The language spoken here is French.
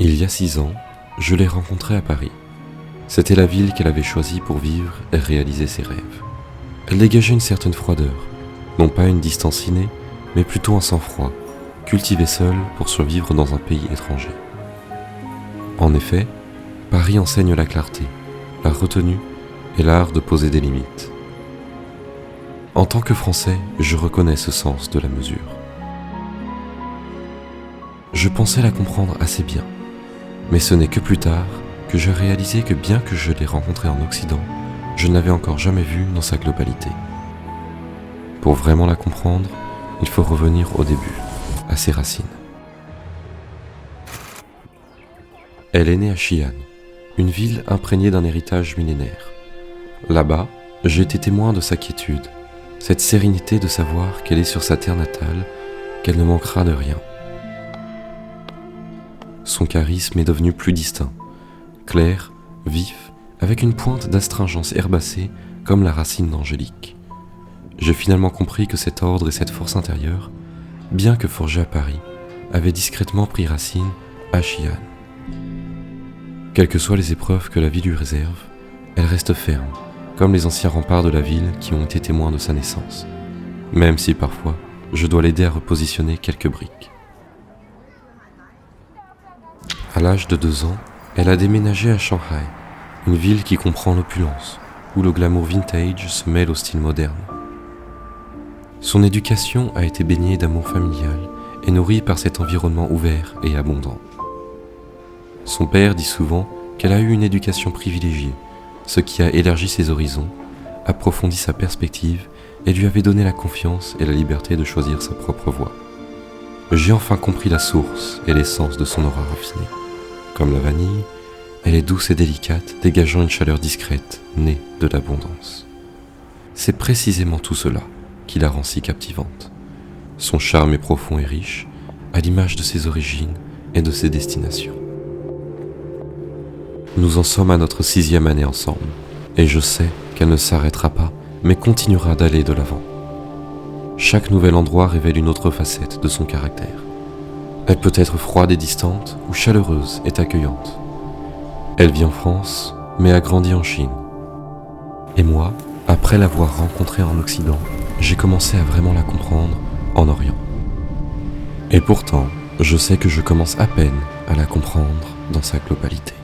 Il y a 6 ans, je l'ai rencontrée à Paris. C'était la ville qu'elle avait choisie pour vivre et réaliser ses rêves. Elle dégageait une certaine froideur, non pas une distance innée, mais plutôt un sang-froid, cultivé seule pour survivre dans un pays étranger. En effet, Paris enseigne la clarté, la retenue et l'art de poser des limites. En tant que Français, je reconnais ce sens de la mesure. Je pensais la comprendre assez bien, mais ce n'est que plus tard que j'ai réalisé que bien que je l'ai rencontrée en Occident, je ne l'avais encore jamais vue dans sa globalité. Pour vraiment la comprendre, il faut revenir au début, à ses racines. Elle est née à Xi'an, une ville imprégnée d'un héritage millénaire. Là-bas, j'ai été témoin de sa quiétude, cette sérénité de savoir qu'elle est sur sa terre natale, qu'elle ne manquera de rien. Son charisme est devenu plus distinct, clair, vif, avec une pointe d'astringence herbacée comme la racine d'Angélique. J'ai finalement compris que cet ordre et cette force intérieure, bien que forgés à Paris, avaient discrètement pris racine à Xi'an. Quelles que soient les épreuves que la vie lui réserve, elle reste ferme, comme les anciens remparts de la ville qui ont été témoins de sa naissance, même si parfois je dois l'aider à repositionner quelques briques. À l'âge de 2 ans, elle a déménagé à Shanghai, une ville qui comprend l'opulence, où le glamour vintage se mêle au style moderne. Son éducation a été baignée d'amour familial et nourrie par cet environnement ouvert et abondant. Son père dit souvent qu'elle a eu une éducation privilégiée, ce qui a élargi ses horizons, approfondi sa perspective et lui avait donné la confiance et la liberté de choisir sa propre voie. J'ai enfin compris la source et l'essence de son aura raffinée. Comme la vanille, elle est douce et délicate, dégageant une chaleur discrète, née de l'abondance. C'est précisément tout cela qui la rend si captivante. Son charme est profond et riche, à l'image de ses origines et de ses destinations. Nous en sommes à notre 6e année ensemble, et je sais qu'elle ne s'arrêtera pas, mais continuera d'aller de l'avant. Chaque nouvel endroit révèle une autre facette de son caractère. Elle peut être froide et distante, ou chaleureuse et accueillante. Elle vit en France, mais a grandi en Chine. Et moi, après l'avoir rencontrée en Occident, j'ai commencé à vraiment la comprendre en Orient. Et pourtant, je sais que je commence à peine à la comprendre dans sa globalité.